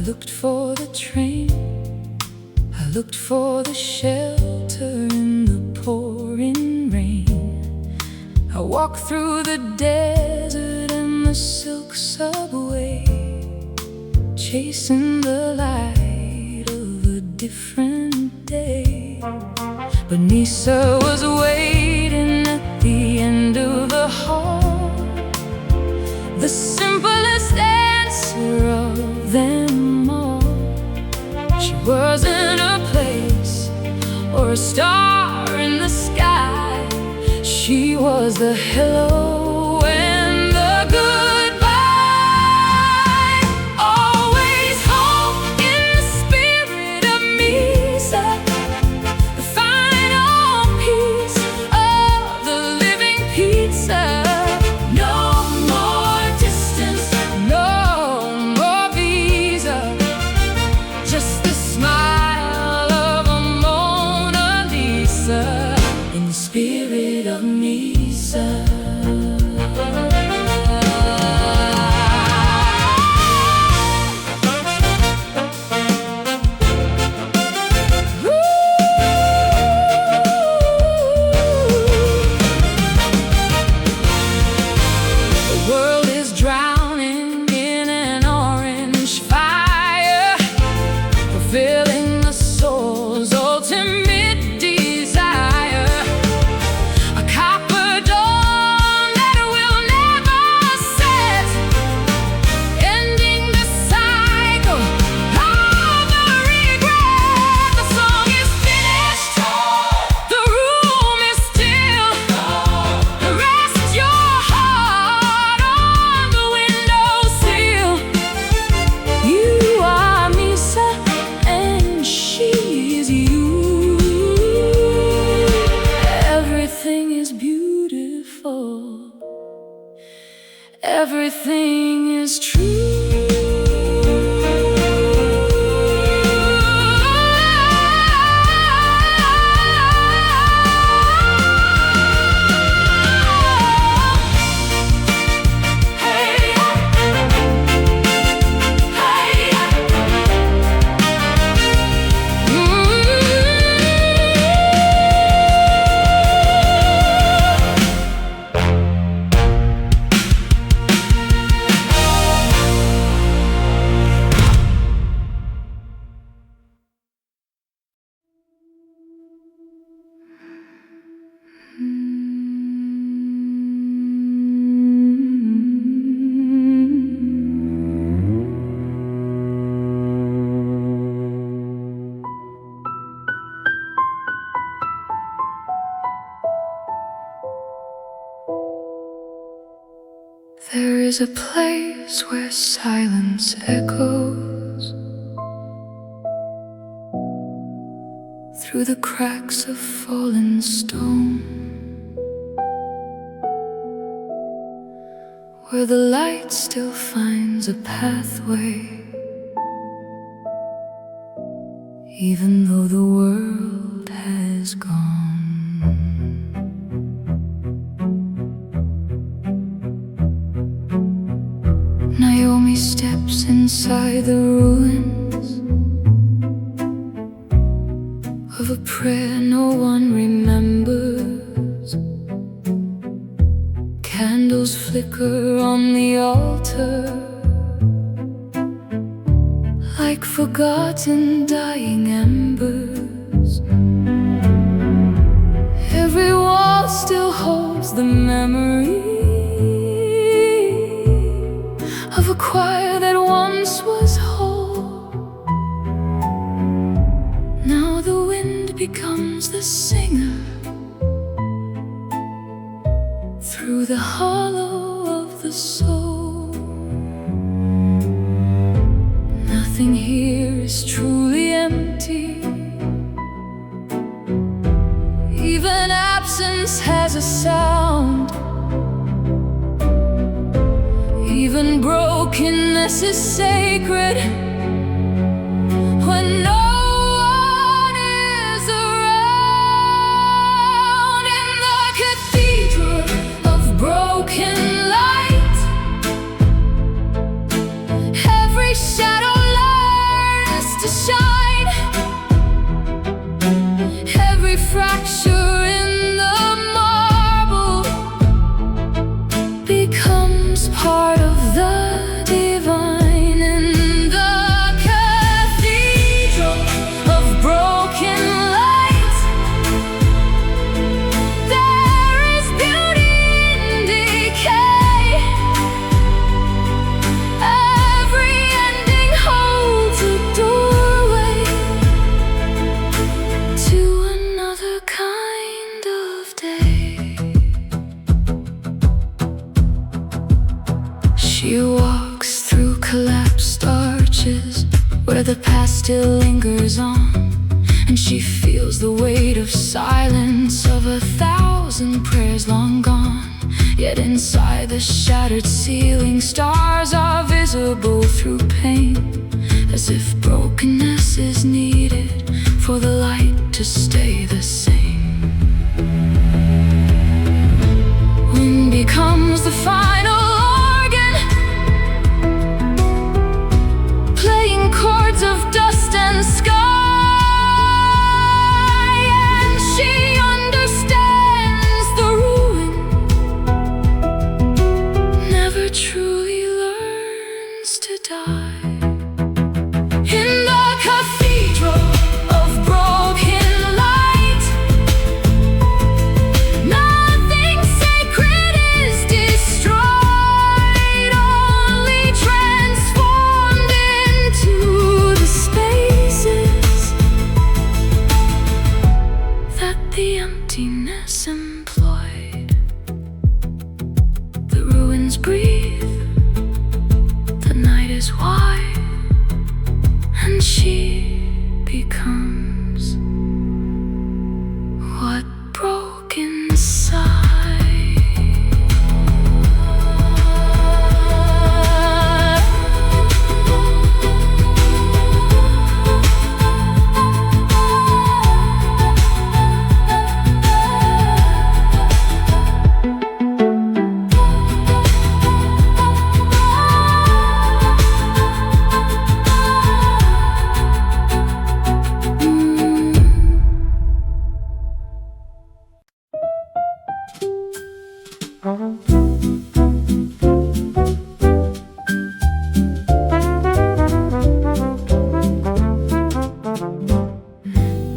looked for the train, I looked for the shelter in the pouring rain. I walked through the desert and the silk subway, chasing the light of a different day. But Nisa was waiting at the end of the hall, the simplest answer of them all. She wasn't a place or a star in the sky. She was the hello and the goodbye. Always home in the spirit of Misa, the final piece of the living pizza. No more distance, no more visa, just the smile of a Mona Lisa in the spirit of Misa. The world is drowning in an orange fire, fulfilling the soul's ultimate desire. A copper dawn that will never set, ending the cycle of the regret. The song is finished, the room is still. Rest your heart on the windowsill. You are Misa and she is you. Everything is beautiful, everything is true. There is a place where silence echoes through the cracks of fallen stone, where the light still finds a pathway, even though the world has gone. Naomi steps inside the ruins of a prayer no one remembers. Candles flicker on the altar like forgotten dying embers. Every wall still holds the memory of a choir that once was whole. Now the wind becomes the singer through the hollow of the soul. Nothing here is truly empty, even absence has a sound. Even brokenness is sacred when no one is around. In the cathedral of broken light, every shadow lies. becomes part of the divine in the cathedral of broken light. There is beauty in decay. Every ending holds a doorway to another kind of day. She walks through collapsed arches where the past still lingers on, and she feels the weight of silence of 1,000 prayers long gone. Yet inside the shattered ceiling, stars are visible through pain, as if brokenness is needed for the light to stay the same. Wind becomes the final organ, playing chords of dust and sky. And she understands the ruin never truly learns to die. In the cathedral of broken light, nothing sacred is destroyed, only transformed into the spaces that the emptiness employed. The ruins breathe, the night is wide, and she becomes what broke inside.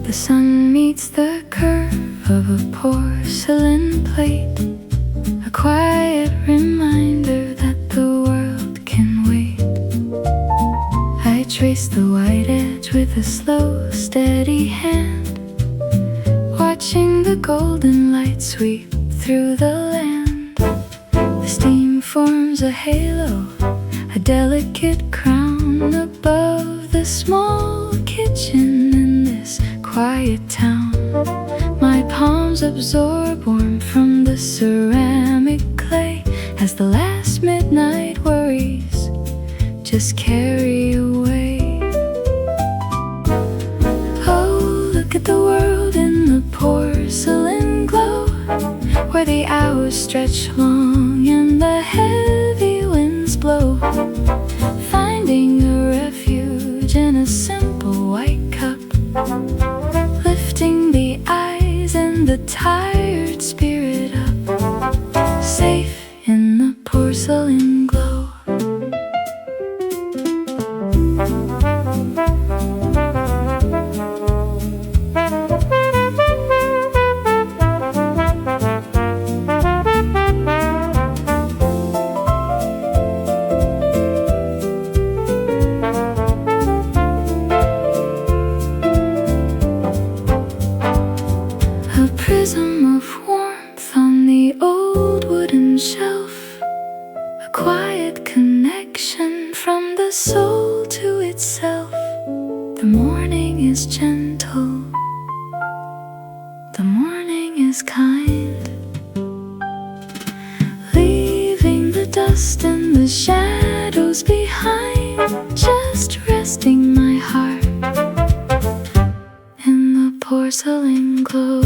The sun meets the curve of a porcelain plate, a quiet reminder that the world can wait. I trace the white edge with a slow, steady hand, watching the golden light sweep through the land. The steam forms a halo, a delicate crown above the small kitchen in this quiet town. My palms absorb warmth from the ceramic clay as the last midnight worries just carry away. Oh, look at the world in the porcelain glow, where the hours stretch long and the heavy winds blow, finding a refuge in a simple white cup, lifting the eyes and the tired spirit up, safe in the porcelain glow. A prism of warmth on the old wooden shelf, a quiet connection from the soul to itself. The morning is gentle, the morning is kind, leaving the dust and the shadows behind, just resting my heart in the porcelain glow.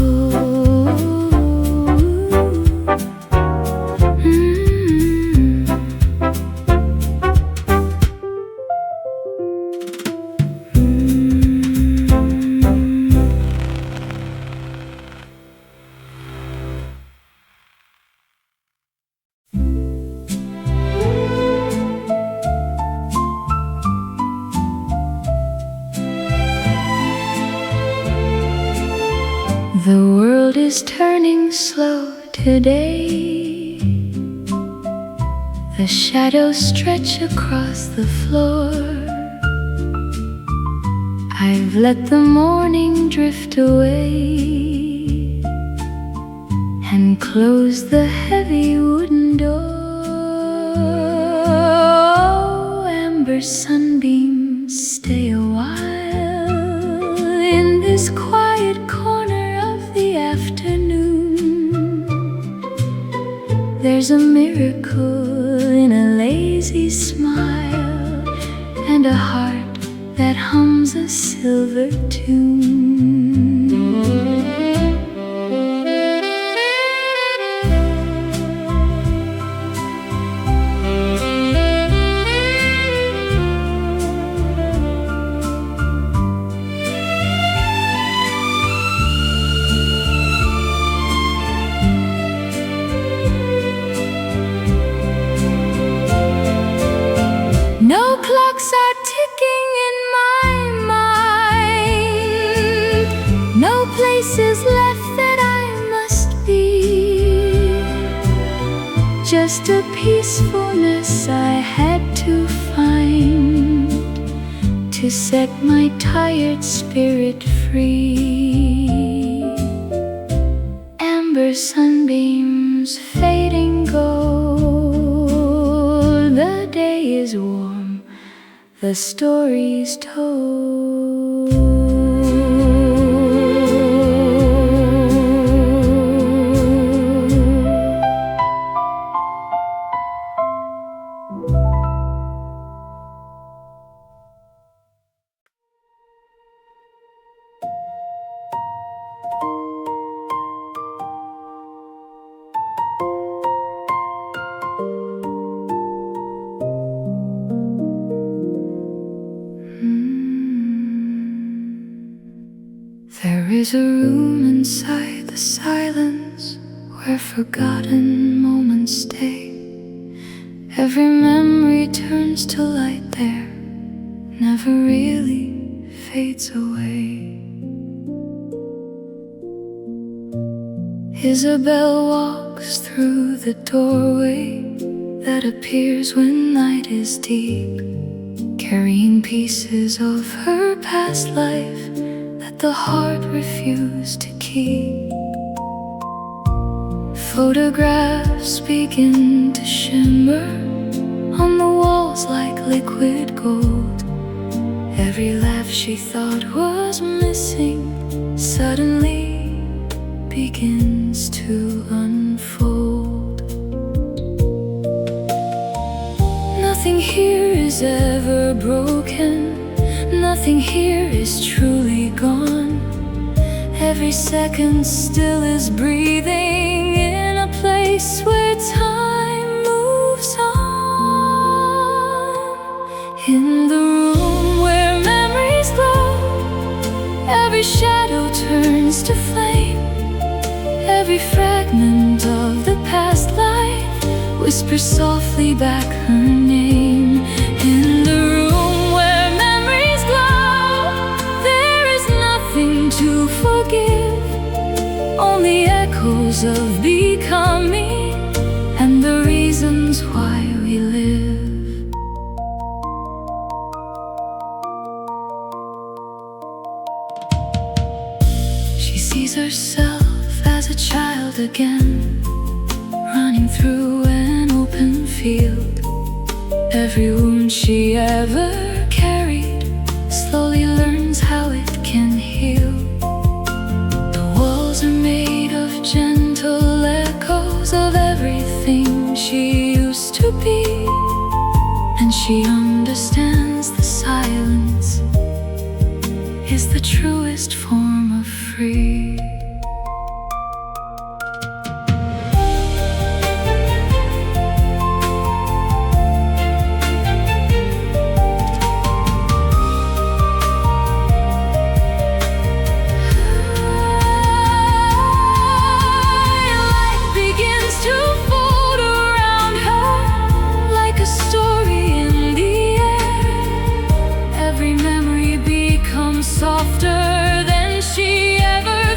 is turning slow today. The shadows stretch across the floor. I've let the morning drift away and closed the heavy wooden door. Oh, amber sunbeams, stay a while in this quiet corner of the afternoon. There's a miracle in a lazy smile and a heart that hums a silver tune. No clocks are ticking in my mind, no places left that I must be, just a peacefulness I had to find to set my tired spirit free. Amber sunbeams fading gold, the day is warm, the story's told. There is a room inside the silence where forgotten moments stay. Every memory turns to light there, never really fades away. Isabel walks through the doorway that appears when night is deep, carrying pieces of her past life that the heart refused to keep. Photographs begin to shimmer on the walls like liquid gold. Every laugh she thought was missing suddenly begins to unfold. Nothing here is ever broken, nothing here is truly gone. Every second still is breathing in a place where time moves on. In the room where memories glow, every shadow turns to flame. Every fragment of the past life whispers softly back her name. In the room where memories glow, there is nothing to forgive, only echoes of becoming and the reasons why we live. She sees herself as a child again, running through an open field. Every wound she ever carried slowly learns how it can heal. The walls are made of gentle echoes of everything she used to be, and she understands the silence is the truest form of free. Softer than she ever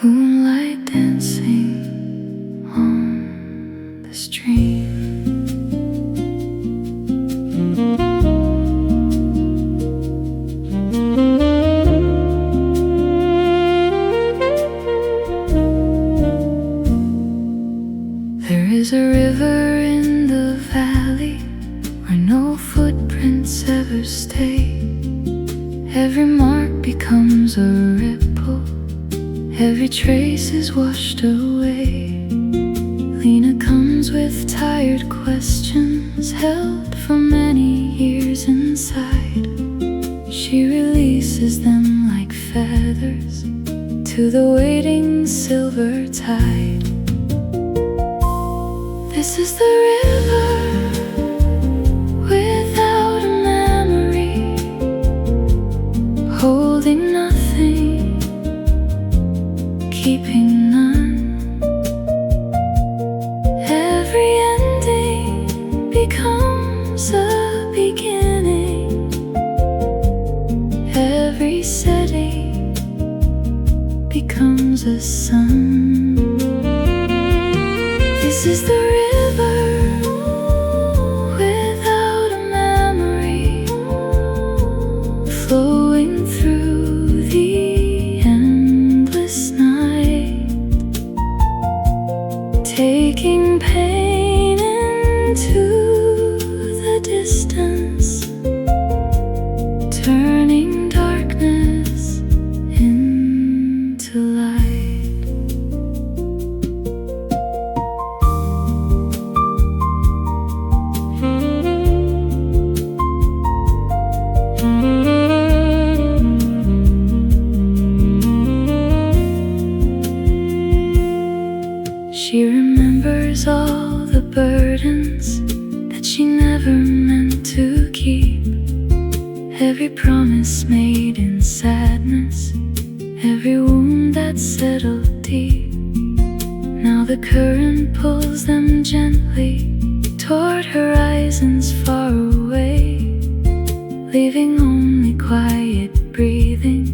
Moonlight dancing on the stream. There is a river in the valley where no footprints ever stay. Every mark becomes a ripple, every trace is washed away. Lena comes with tired questions held for many years inside. She releases them like feathers to the waiting silver tide. This is the river without a memory, holding nothing, keeping none. Every ending becomes a beginning, every setting becomes a sun. This is the river without a memory, flowing through the endless night, taking pain into the distance, turning darkness into light. She remembers all the burdens that she never meant to keep, every promise made in sadness, every wound that settled deep. Now the current pulls them gently toward horizons far away, leaving only quiet breathing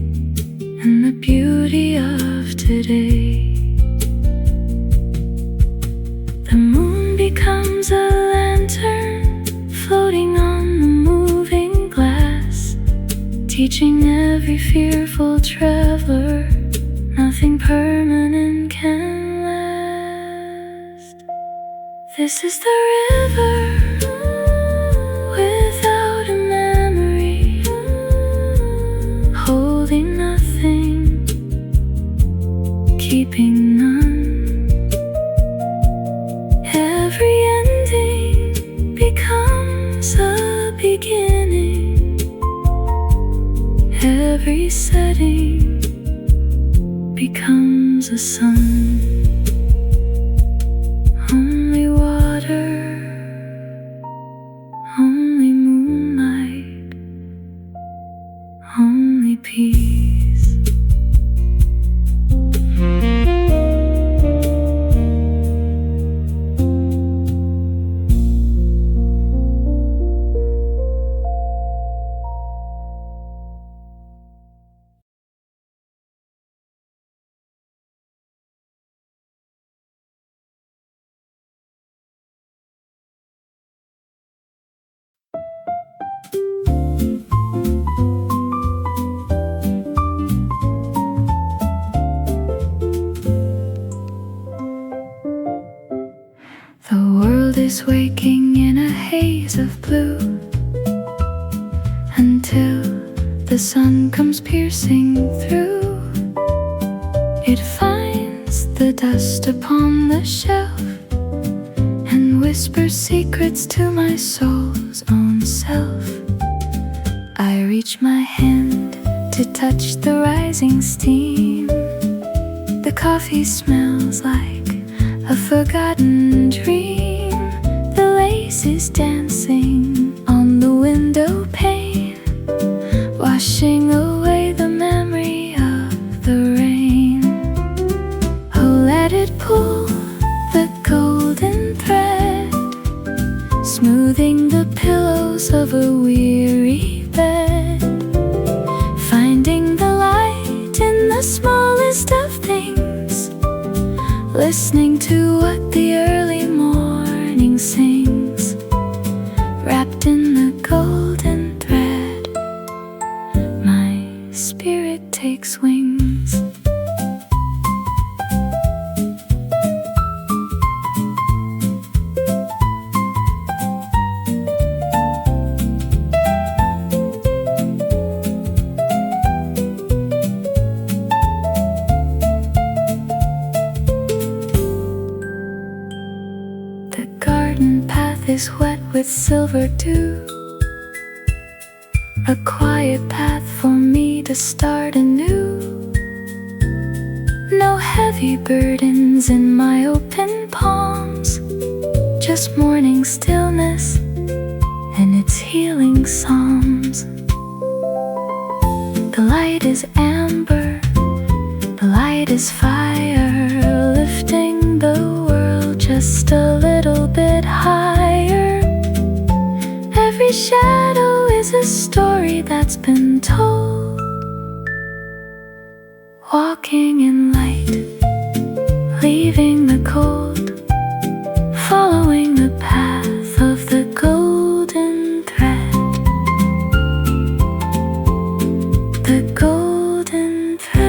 and the beauty of today. The moon becomes a lantern floating on the moving glass, teaching every fearful traveler nothing permanent can last. This is the river without a memory, holding nothing, keeping none. Every ending becomes a beginning, every setting becomes a sun. Only water, only moonlight, only peace. The world is waking in a haze of blue until the sun comes piercing through. It finds the dust upon the shelf and whispers secrets to my soul's own self. I reach my hand to touch the rising steam. The coffee smells like a forgotten dream. The lace is dancing on the window pane, washing away the memory of the rain. Oh, let it pull the golden thread, smoothing the pillows of a weary bed, finding the light in the smallest of things. listening to what the early morning sings, wrapped in the golden thread. My spirit takes wings. The garden path is wet with silver dew, a quiet path for me to start anew. No heavy burdens in my open palms, just morning stillness and its healing psalms. The light is amber, the light is fire, lifting the world just a little bit higher. Every shadow is a story that's been told, walking in light, leaving the cold, following the path of the golden thread. The golden thread.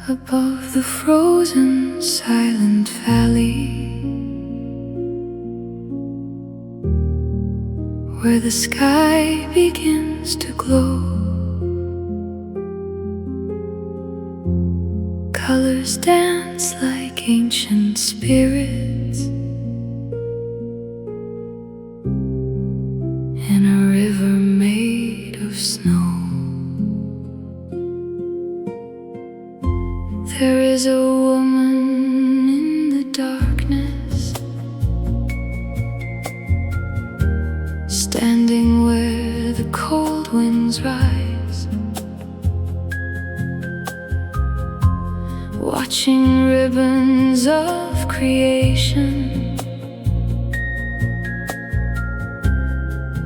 Above the frozen, silent valley, where the sky begins to glow, colors dance like ancient spirits in a river made of snow. There is a woman in the darkness, standing where the cold winds rise, watching ribbons of creation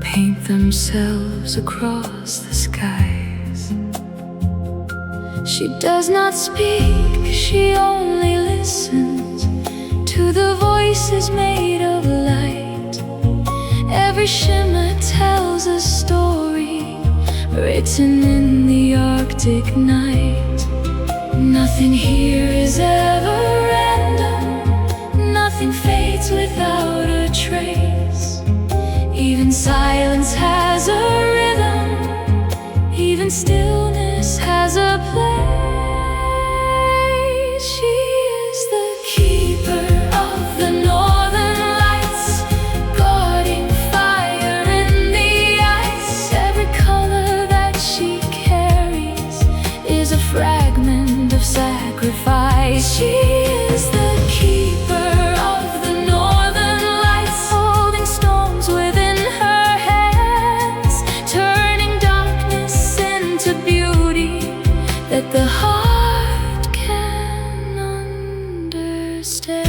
paint themselves across the skies. She does not speak, she only listens to the voices made of light. Every shimmer tells a story written in the Arctic night. Nothing here is ever random, nothing fades without a trace. Even silence has a rhythm, even stillness has a place. She is the keeper of the northern lights, guarding fire in the ice. Every color that she carries is a fragment of sacrifice. She is the keeper of the northern lights, holding storms within her hands, turning darkness into beauty that the heart can understand.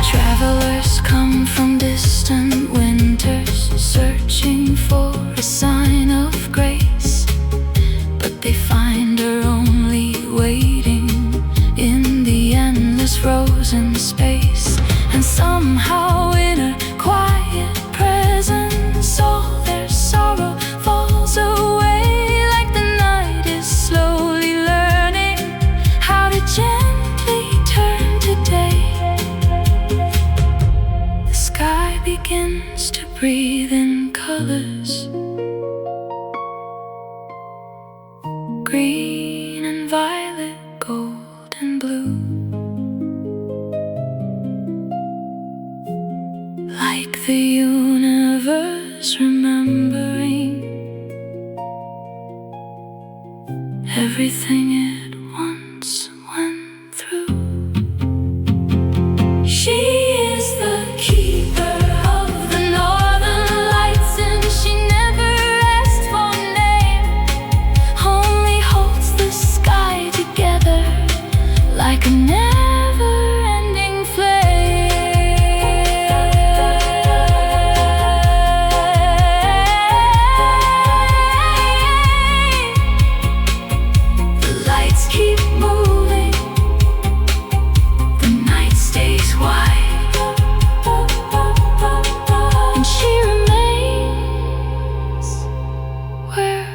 Travelers come from distant winters, searching for a sign of grace, but they find her only waiting in the endless frozen space. And somehow in her quiet presence all their sorrow falls away, like the night is slowly learning how to gently turn everything it once went through. She is the keeper of the northern lights, and she never asked for a name, only holds the sky together like a never-ending flame. The lights keep moving, the night stays wide, and she remains where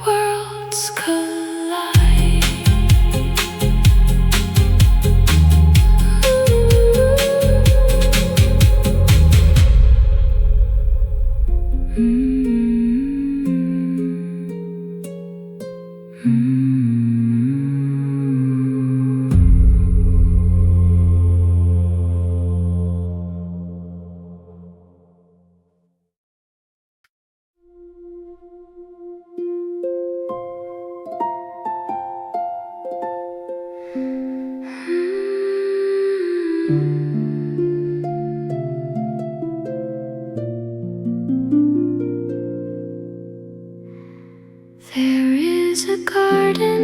worlds collide. There is a garden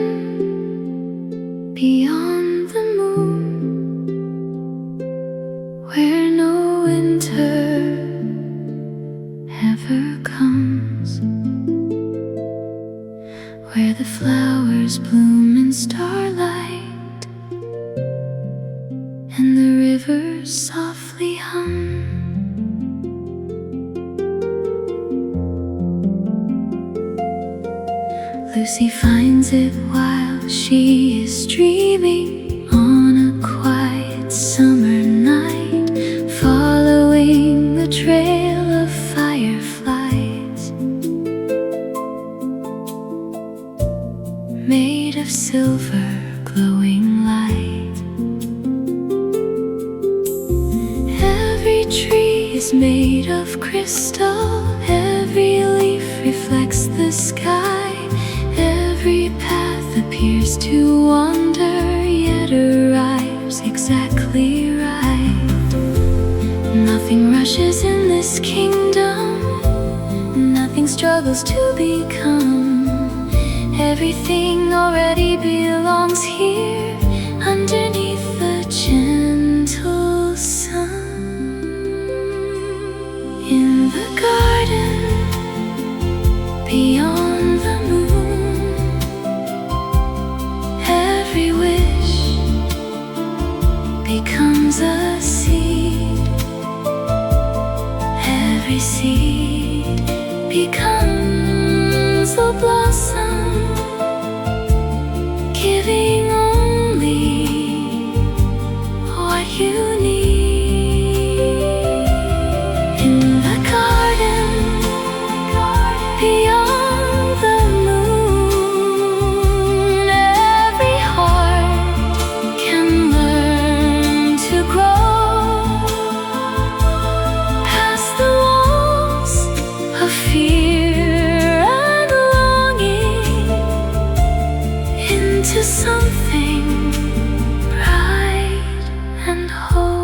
beyond the moon, where no winter ever comes, where the flowers bloom in starlight and the rivers softly hum. Lucy finds it while she is dreaming on a quiet summer night, following the trail of fireflies made of silver glowing light. Every tree is made of crystal, every leaf reflects the sky. Every path appears to wander, yet arrives exactly right. Nothing rushes in this kingdom, nothing struggles to become. Everything already belongs here, underneath the gentle sun. In the garden beyond the moon, every wish becomes a seed, every seed becomes a blossom, giving only what you need. In the garden beyond the moon, every heart can learn to grow past the walls of fear and longing, into something bright and whole.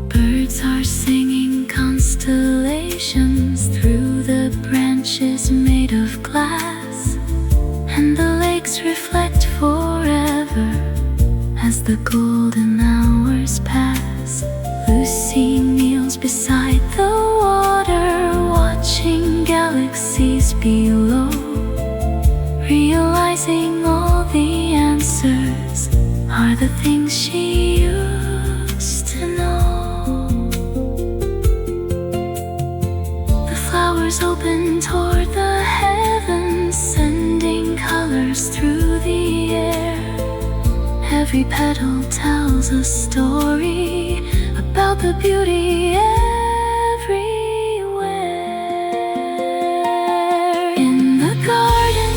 Birds are singing constellations through the branches made of glass, and the lakes reflect forever as the golden hours pass. Lucy kneels beside the water, watching galaxies below, realizing all the answers are the things she used to know. The flowers open toward the heavens, sending colors through the air. Every petal tells a story about the beauty everywhere. In the garden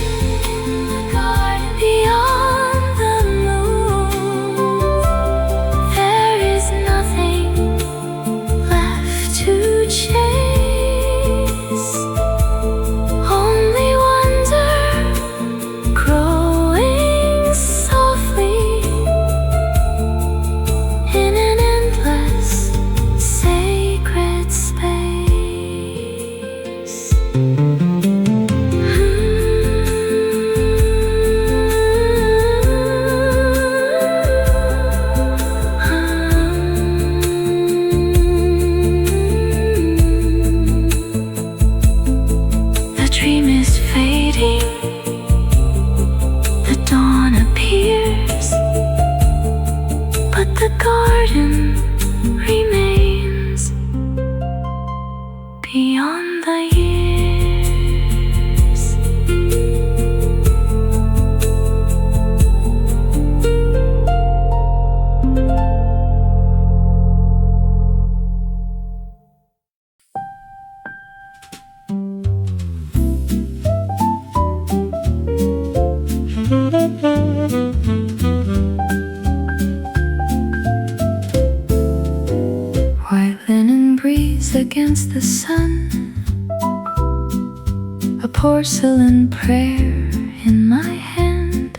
porcelain prayer in my hand.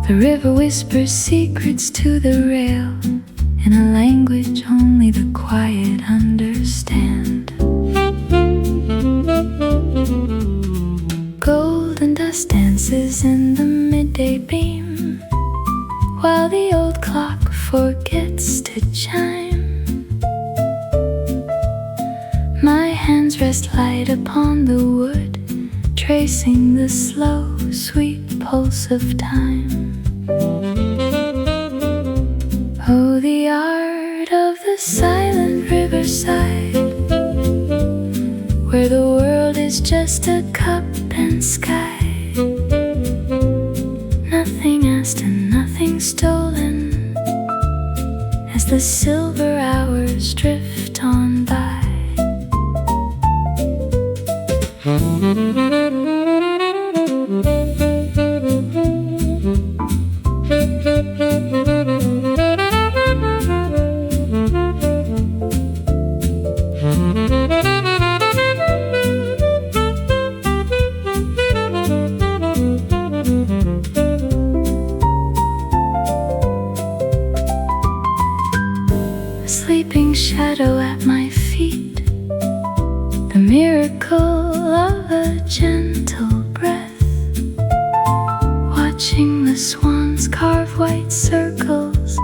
The river whispers secrets to the rail in a language only the quiet understand. Golden dust dances in the midday beam, while the old clock forgets to chime. My hands rest light upon the wood, tracing the slow, sweet pulse of time. Oh, the art of the silent riverside, where the world is just a cup and sky. Nothing asked and nothing stolen, as the silver hours drift on by. Sleeping shadow at my feet, the miracle of a gentle breath, watching the swans carve white circles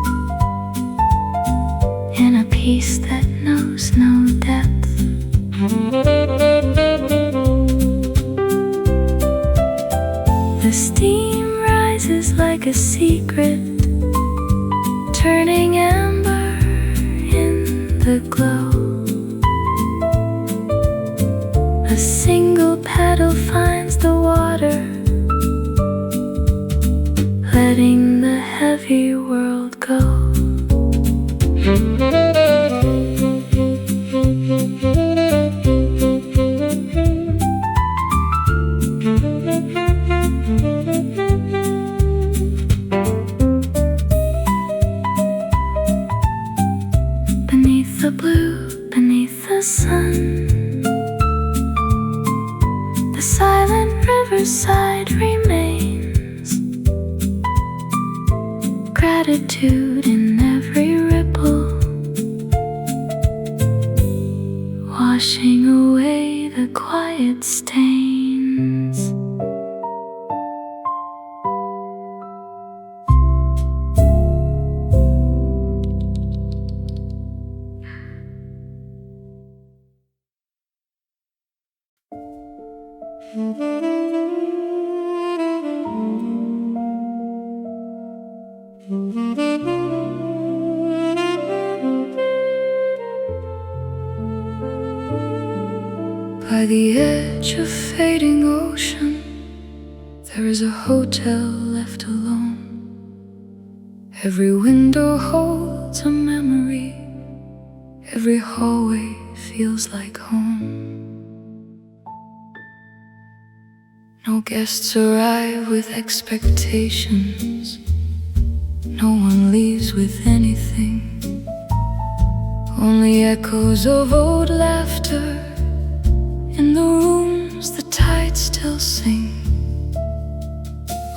in a peace that knows no depth. The steam rises like a secret, turning amber in the glow. A single paddle finds the water, letting the heavy world go. Beneath the blue, beneath the sun, the silent riverside remains. Gratitude in every ripple, washing away the quiet stains. By the edge of fading ocean, there is a hotel left alone. Every window holds a memory, every hallway feels like home. No guests arrive with expectations, no one leaves with anything, only echoes of old laughter. In the rooms the tides still sing.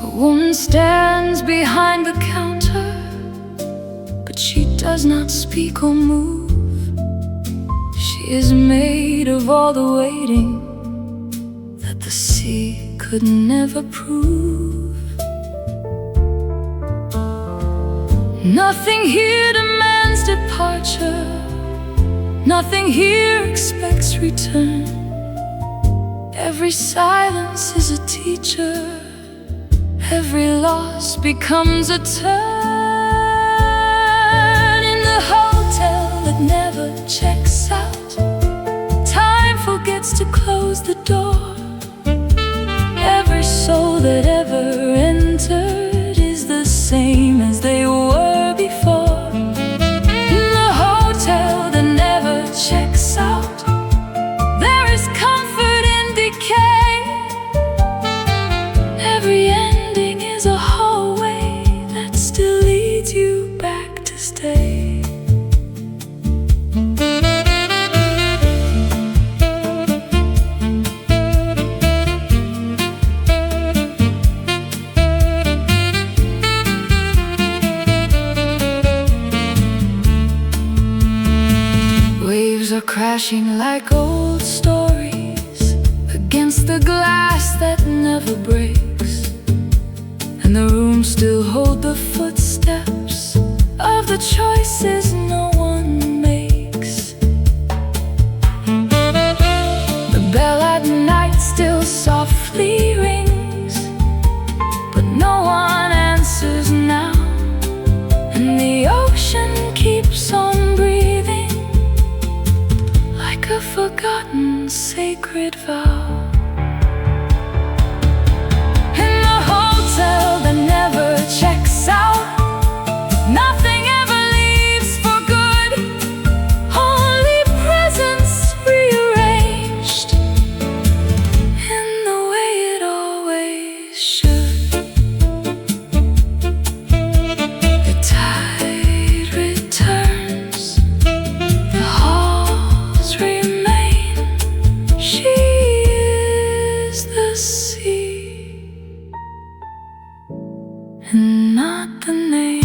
A woman stands behind the counter, but she does not speak or move. She is made of all the waiting that the sea could never prove. Nothing here demands departure, nothing here expects return. Every silence is a teacher, every loss becomes a turn. In the hotel that never checks out, time forgets to close the door. Every soul that ever entered is the same as they were before. In the hotel that never checks out, there is comfort in decay. Every ending is a hallway that still leads you back to stay. crashing like old stories against the glass that never breaks, and the room still hold the footsteps of the choices no one makes. The bell at night still softly rings, but no one answers now, and the ocean keeps on breathing like a forgotten sacred vow. In the hotel that never checks out, nothing ever leaves for good, only presents rearranged in the way it always should. The tide returns, the halls remain. She is the sea and not the name.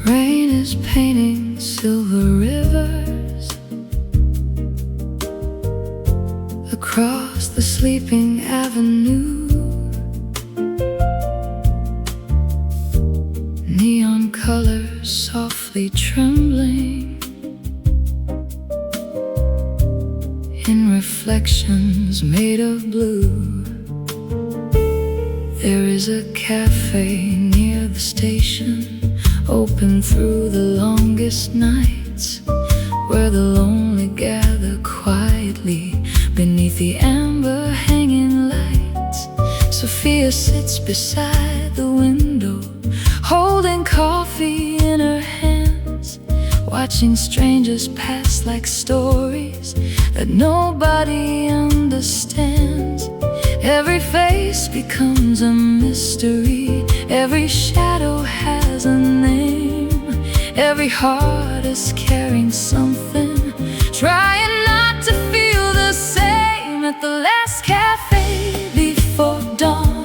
Rain is painting silver rivers across the sleeping avenue. Neon colors softly trembling in reflections made of blue. There is a cafe near the station, open through the longest nights, where the lonely gather quietly beneath the amber hanging lights. Sophia sits beside the window, holding coffee in her hands, watching strangers pass like stories that nobody understands. Every face becomes a mystery, every shadow has a name, every heart is carrying something, trying not to feel the same. At the last cafe before dawn,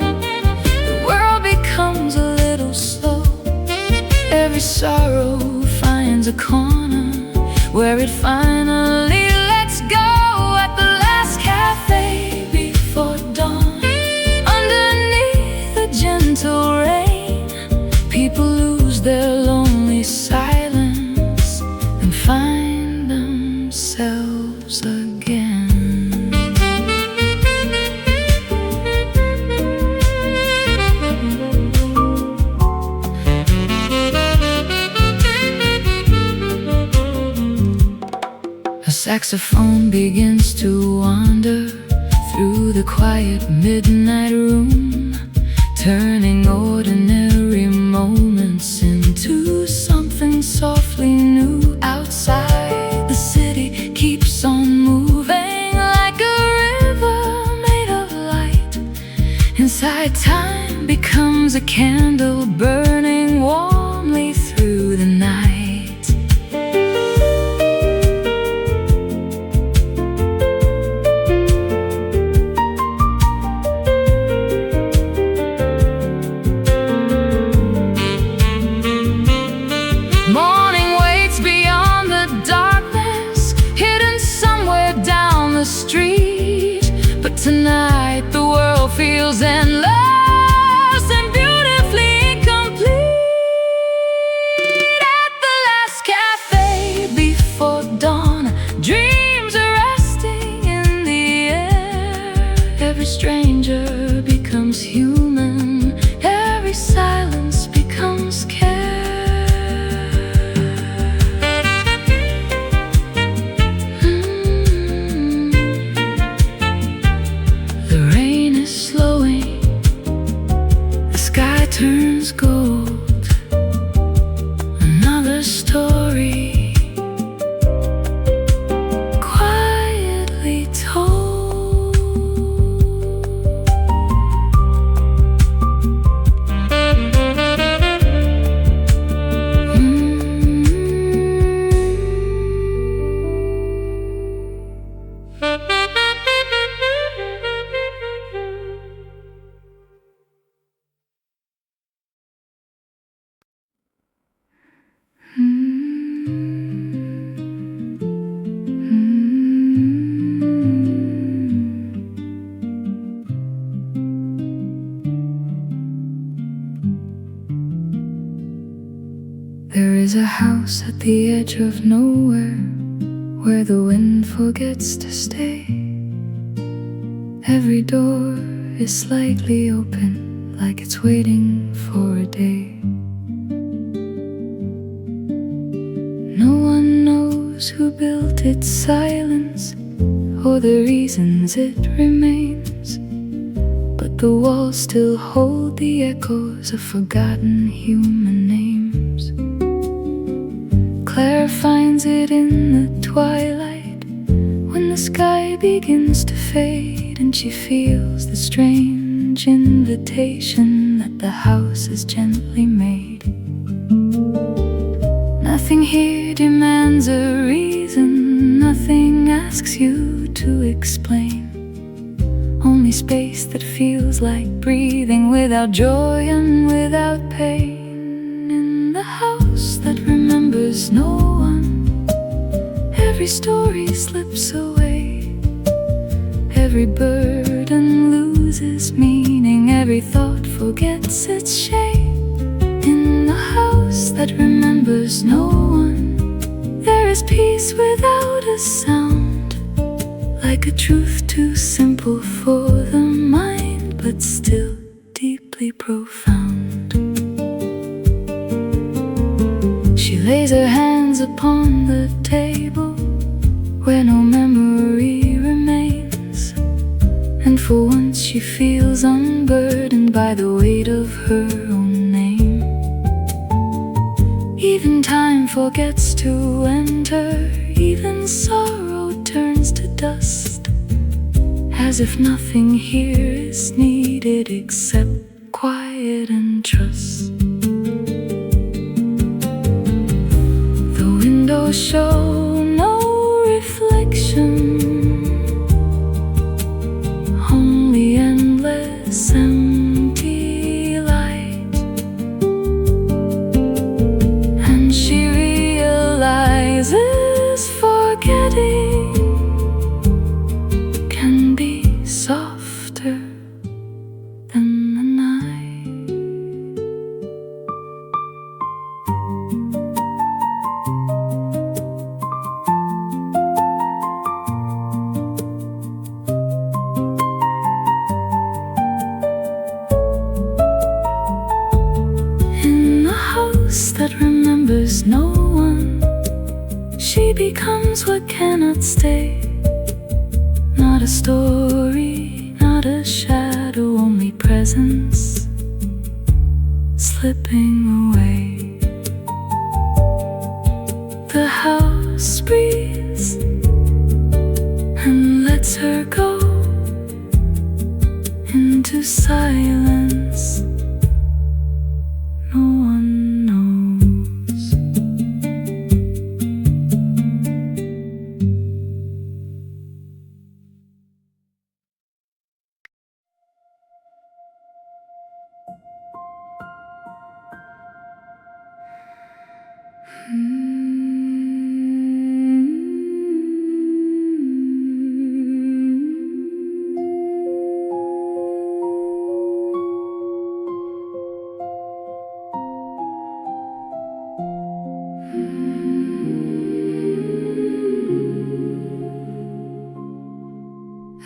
the world becomes a little slow. Every sorrow finds a corner where it finally lets go. At the last cafe before dawn, underneath the gentle rain, people lose their lonely silence and find themselves again. A saxophone begins to wander through the quiet midnight room, turning ordinary moments into something softly new. Outside, the city keeps on moving like a river made of light. Inside, time becomes a candle burning warmly through the night. Morning waits beyond the darkness, hidden somewhere down the street. But tonight the world feels endless and beautifully incomplete. At the last cafe before dawn, dreams are resting in the air. Every stranger becomes human, every silence becomes care. Turns gold, another story There's a house at the edge of nowhere, where the wind forgets to stay. Every door is slightly open, like it's waiting for a day. No one knows who built its silence, or the reasons it remains, but the walls still hold the echoes of forgotten human names. Claire finds it in the twilight, when the sky begins to fade, and she feels the strange invitation that the house has gently made. Nothing here demands a reason, nothing asks you to explain. Only space that feels like breathing, without joy and without pain. In the house that remembers no one, every story slips away. Every burden loses meaning, every thought forgets its shape. In the house that remembers no one, there is peace without a sound, like a truth too simple for the mind, but still deeply profound. She lays her hands upon the table, where no memory remains, and for once she feels unburdened by the weight of her own name. Even time forgets to enter, even sorrow turns to dust, as if nothing here is needed except quiet and trust. The windows show no reflection, only endless empty light, and she realizes forgetting can be softer than the night. In the house that remembers no one, she becomes what cannot stay. Not a story, not a shadow, only presence slipping away. The house breathes and lets her go into silence no one knows.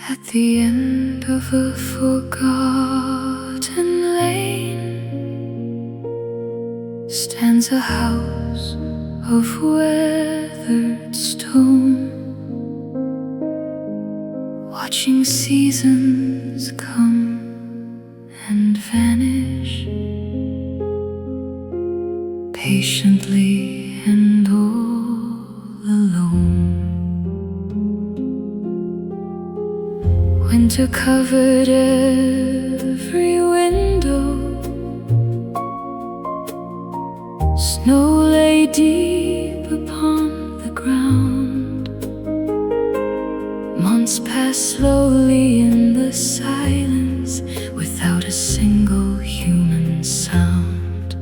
At the end of a forgotten lane stands a house of weathered stone, watching seasons come and vanish, patiently and all alone. Winter covered every window, snow lay deep upon the ground. Months passed slowly in the silence, without a single human sound.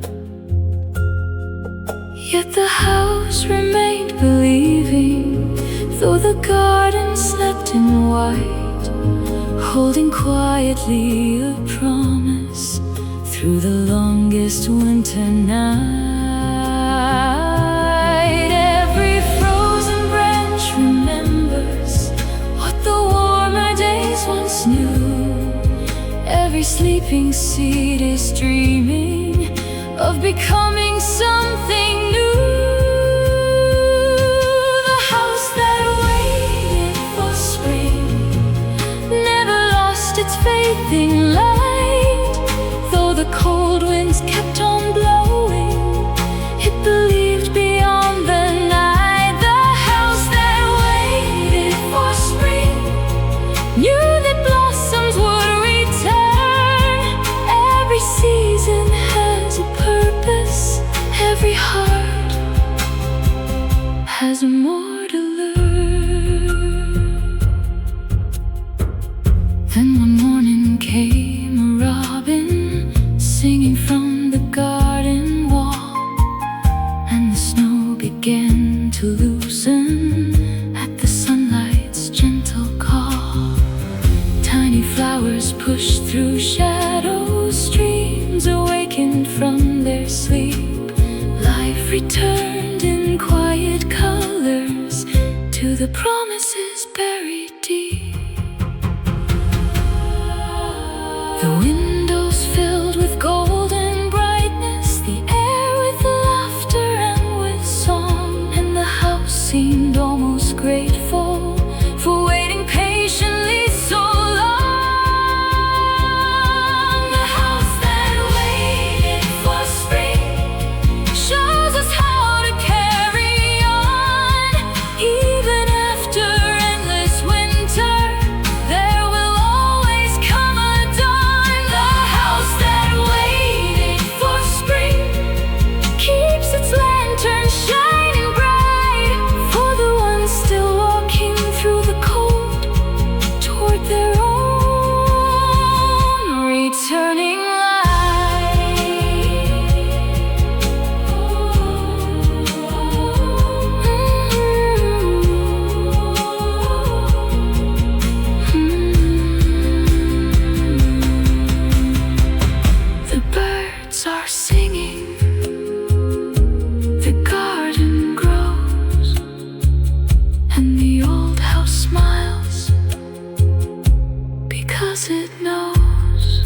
Yet the house remained believing, though the garden slept in white, holding quietly a promise through the longest winter night. Every sleeping seed is dreaming of becoming something new. The house that waited for spring never lost its faith in light. Though the cold winds kept on blowing, it believed beyond the night. The house that waited for spring knew that blossoms would return. Every season has a purpose, every heart has more to learn. Then one morning came a robin, singing from the garden wall, and the snow began to loosen at the sunlight's gentle call. Tiny flowers pushed through shadows, streams awakened from their sleep. Life returned in quiet colors to the promises buried deep. The windows filled with golden brightness, the air with laughter and with song, and the house seemed almost grateful for waiting patiently so long. The house that waited for spring shows us how to carry on. Even after endless winter, there will always come a dawn. The house that waited for spring keeps its lantern shining bright for the ones still walking through the cold toward their own returning light. The birds are singing, the garden grows, and the old house smiles because it knows.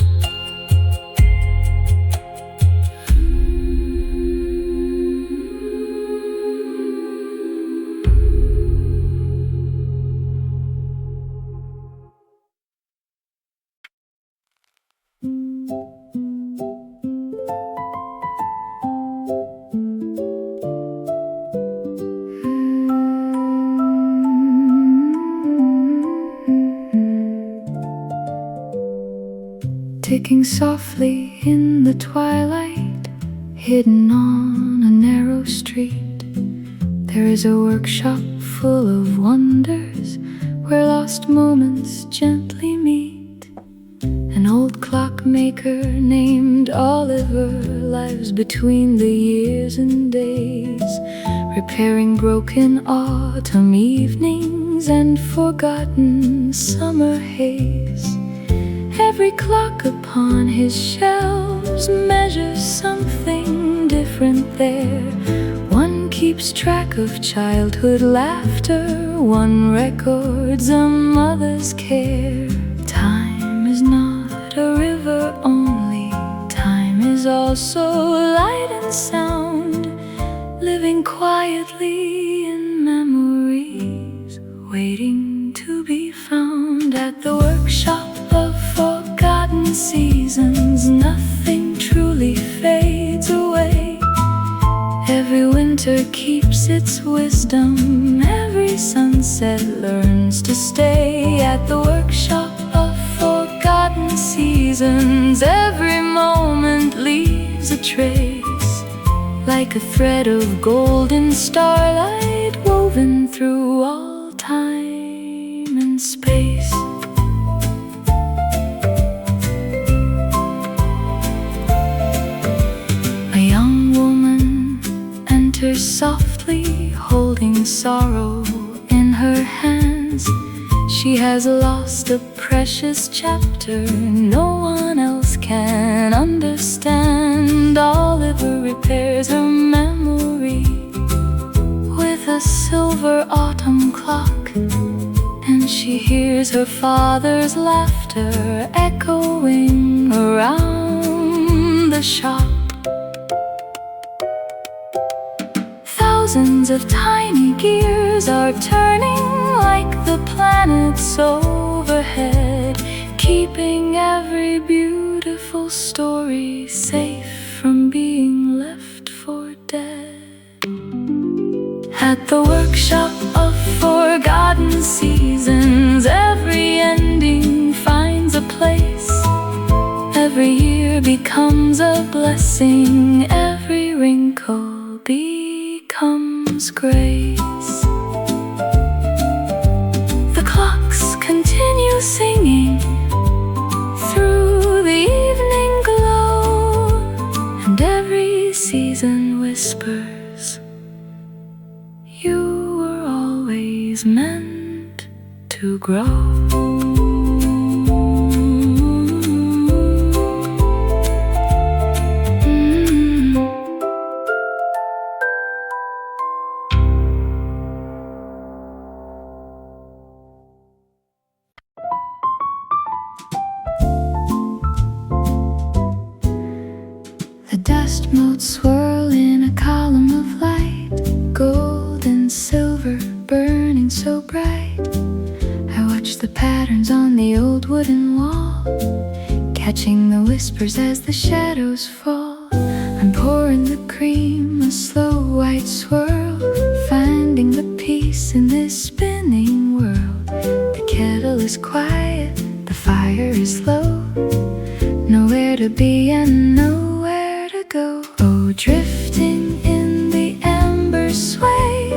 Ticking softly in the twilight, hidden on a narrow street, there is a workshop full of wonders where lost moments gently meet. An old clockmaker named Oliver lives between the years and days, repairing broken autumn evenings and forgotten summer haze. Every clock upon his shelves measures something different there. One keeps track of childhood laughter, one records a mother's care. Time is not a river only, time is also light and sound, living quietly in memories, waiting to be found. At the workshop of forgotten seasons, nothing truly fades away. Every winter keeps its wisdom, every sunset learns to stay. At the workshop of forgotten seasons, every moment leaves a trace, like a thread of golden starlight woven through all time and space. A young woman enters softly, holding sorrow in her hands. She has lost a precious chapter no one else can understand. Oliver repairs her memory with a silver autumn clock, and she hears her father's laughter echoing the shop. Thousands of tiny gears are turning like the planets overhead, keeping every beautiful story safe from being left for dead. At the workshop of forgotten seasons, every ending finds a place. Every year becomes a blessing, every wrinkle becomes grace. The clocks continue singing through the evening glow, and every season whispers, you were always meant to grow. The dust motes swirl in a column of light, gold and silver burning so bright. I watch the patterns on the old wooden wall, catching the whispers as the shadows fall. I'm pouring the cream, a slow white swirl, finding the peace in this spinning world. The kettle is quiet, the fire is low, nowhere to be and nowhere to go. Oh, drifting in the amber sway,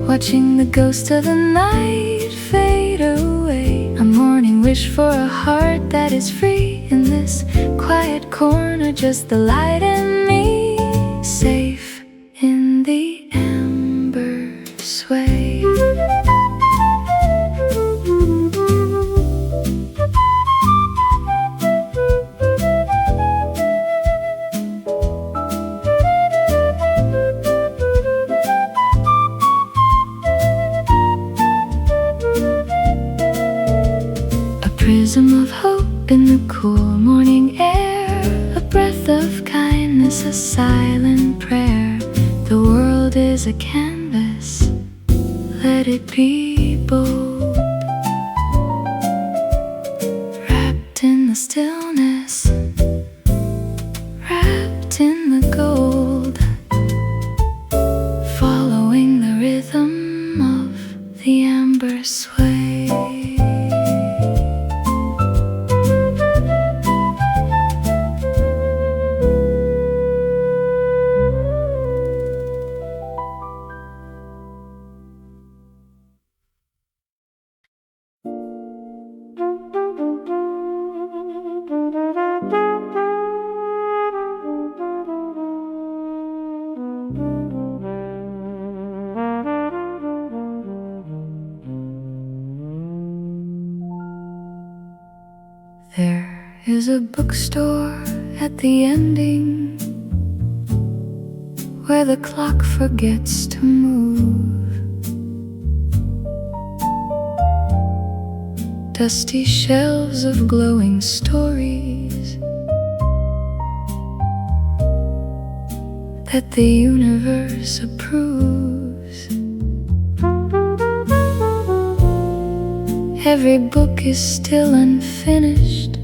watching the ghost of the night fade away. A morning wish for a heart that is free in this quiet corner, just the light and me, safe in the amber sway. Prism of hope in the cool morning air, a breath of kindness, a silent prayer. The world is a canvas, let it be bold, wrapped in the stillness, wrapped in the gold, following the rhythm of the amber sway. There is a bookstore at the ending, where the clock forgets to move. Dusty shelves of glowing stories that the universe approves. Every book is still unfinished,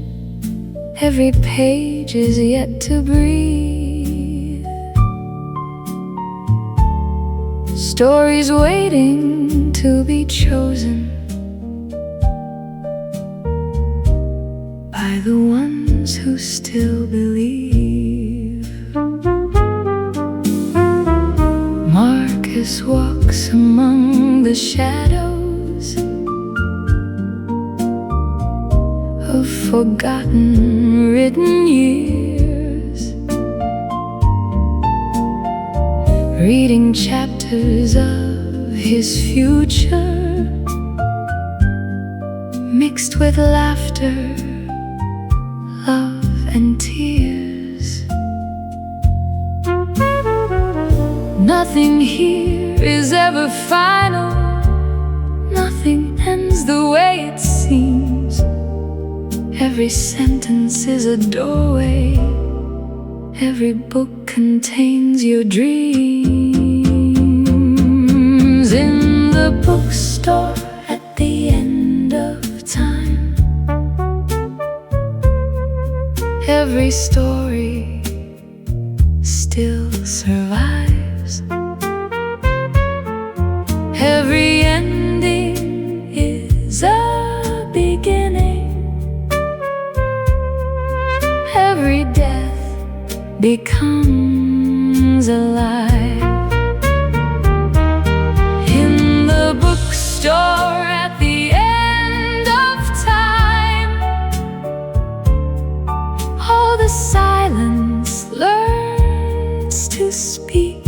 every page is yet to breathe. Stories waiting to be chosen by the ones who still believe. Marcus walks among the shadows of forgotten written years, reading chapters of his future, mixed with laughter, love and tears. Nothing here is ever final, nothing ends the way it seems. Every sentence is a doorway Every book contains your dreams. In the bookstore at the end of time, every story still survives. Every ending is a beginning. Every death becomes alive. In the bookstore at the end of time, all the silence learns to speak,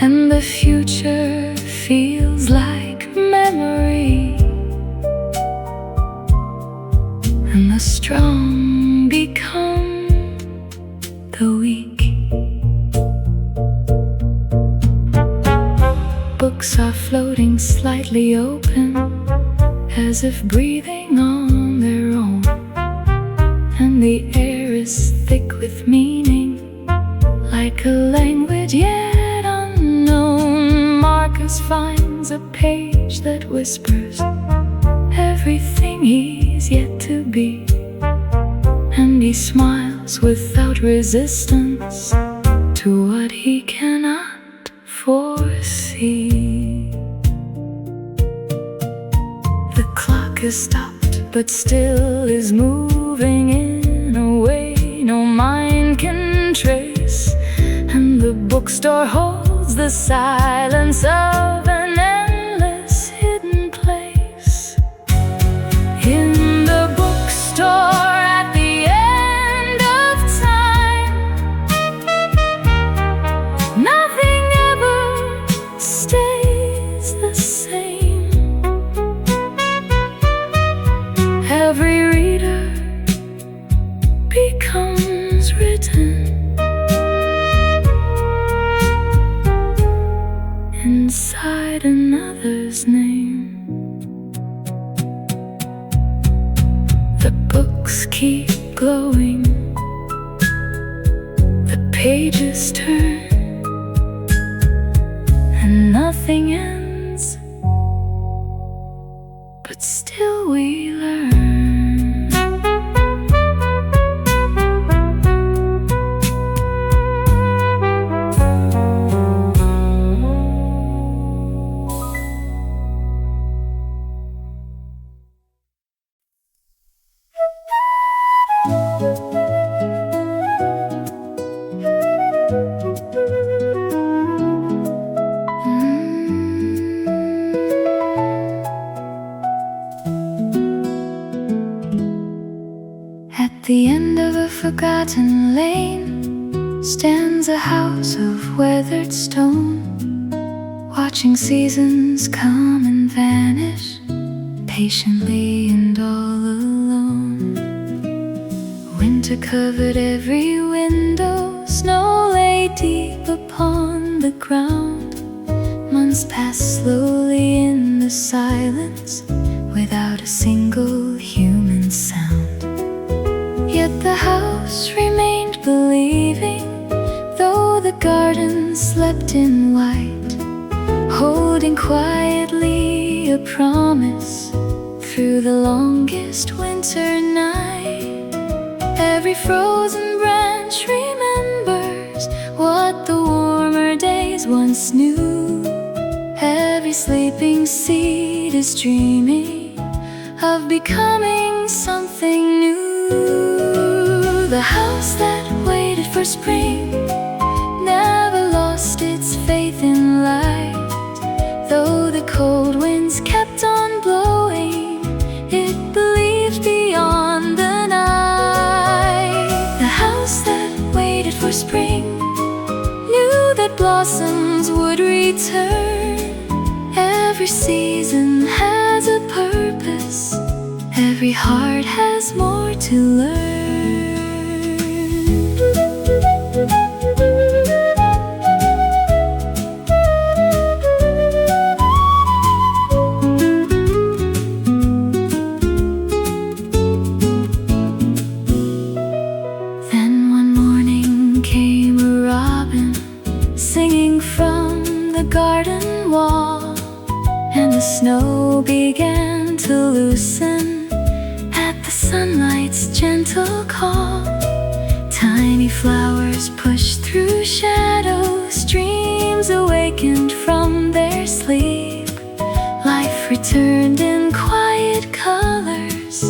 and the future feels like memory, and the strong become the weak. Books are floating slightly open, as if breathing on their own, and the air is thick with meaning, like a language yet unknown. Marcus finds a page that whispers everything he's yet to be, and he smiles without resistance to what he cannot foresee. The clock is stopped, but still is moving in a way no mind can trace, and the bookstore holds the silence of an endless hidden place. In the bookstore at the end of time, nothing ever stays the same. Every reader becomes written inside another's name. The books keep glowing, the pages turn, and nothing ends, but still we learn. At the end of a forgotten lane stands a house of weathered stone, watching seasons come and vanish, patiently and all alone. Winter covered every window, snow lay deep upon the ground. Months passed slowly in the silence, without a single human sound. Yet the house remained believing, though the garden slept in white, holding quietly a promise through the longest winter night. Every frozen branch remembers what the warmer days once knew. Every sleeping seed is dreaming of becoming something new. The house that waited for spring never lost its faith in light. Though the cold winds kept on blowing, it believed beyond the night. The house that waited for spring knew that blossoms would return. Every season has a purpose, every heart has more to learn. gentle call. Tiny flowers pushed through shadows, dreams awakened from their sleep. Life returned in quiet colors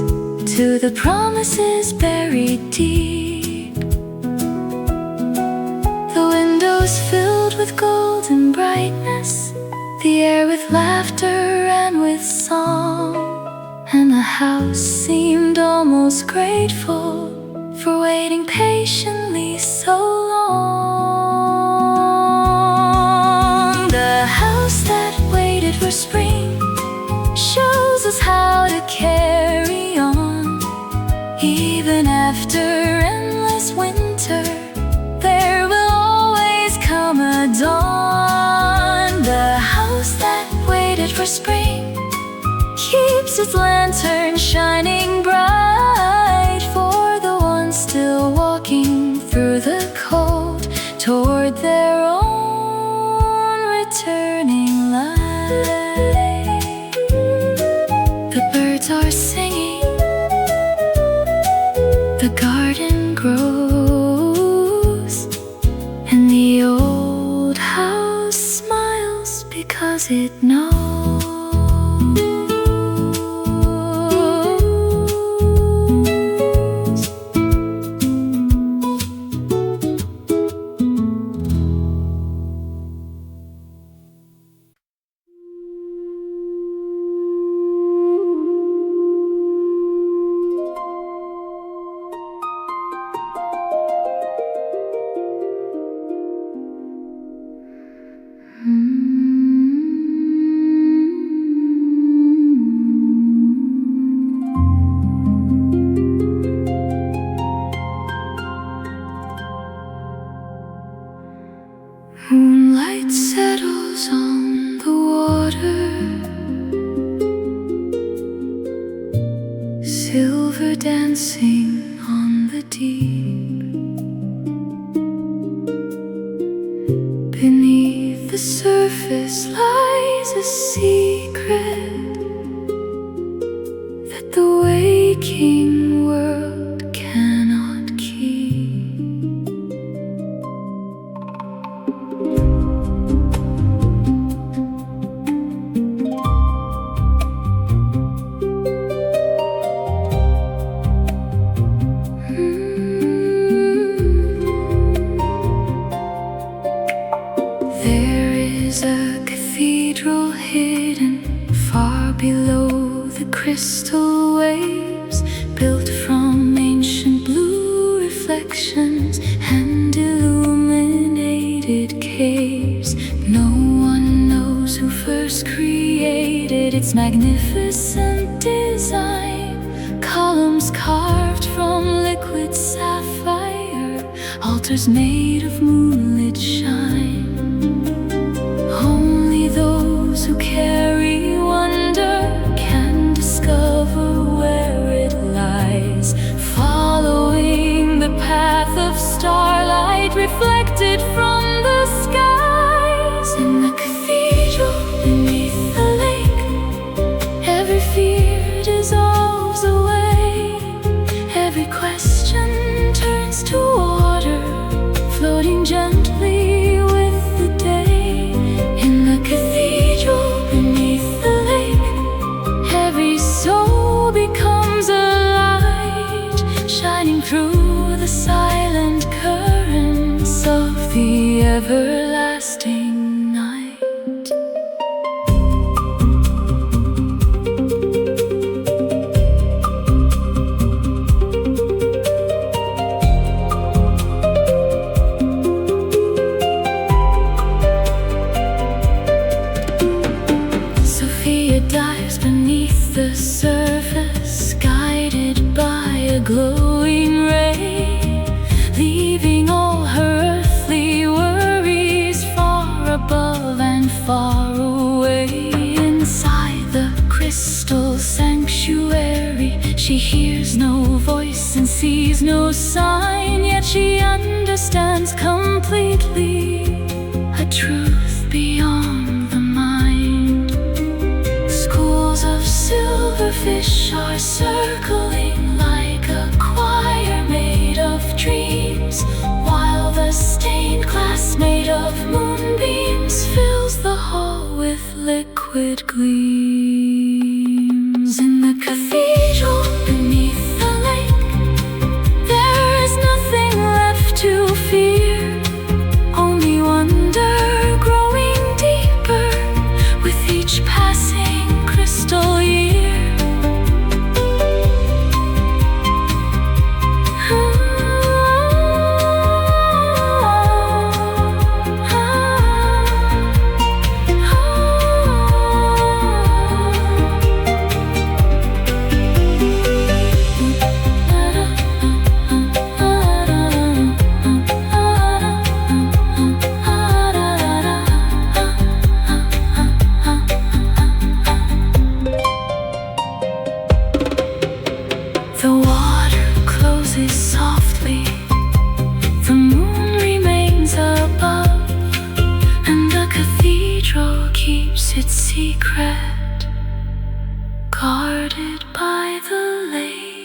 to the promises buried deep. The windows filled with golden brightness, the air with laughter and with song, and the house seemed almost grateful for waiting patiently so long. The house that waited for spring shows us how to carry on. Even after endless winter, there will always come a dawn. The house that waited for spring keeps its lantern shining bright for the ones still walking through the cold toward their own returning light. The birds are singing, the garden grows, and the old house smiles because it knows. Moonlight settles on the water, silver dancing on the deep. Beneath the surface lies a secret that the waking world cannot keep. There is a cathedral hidden far below the crystal waves, built from ancient blue reflections and illuminated caves. No one knows who first created its magnificent design. Columns carved from liquid sapphire, altars made of moonlit shine. Only those who carry wonder can discover where it lies, following the path of starlight reflected from the skies. In the cathedral beneath the lake, every fear dissolves away, every question turns to water, floating gently with the day. In the cathedral beneath the lake, every soul becomes a light, shining through the silent currents of the everlasting night. Dives beneath the surface, guided by a glowing ray, leaving all her earthly worries far above and far away. Inside the crystal sanctuary, she hears no voice and sees no sign, yet she understands completely a truth beyond the mind. Schools of silverfish are circling like a choir, liquid gleams. In the cathedral beneath the lake, there is nothing left to fear, only wonder growing deeper with each passing crystal year. The water closes softly, the moon remains above, and the cathedral keeps its secret, guarded by the lake.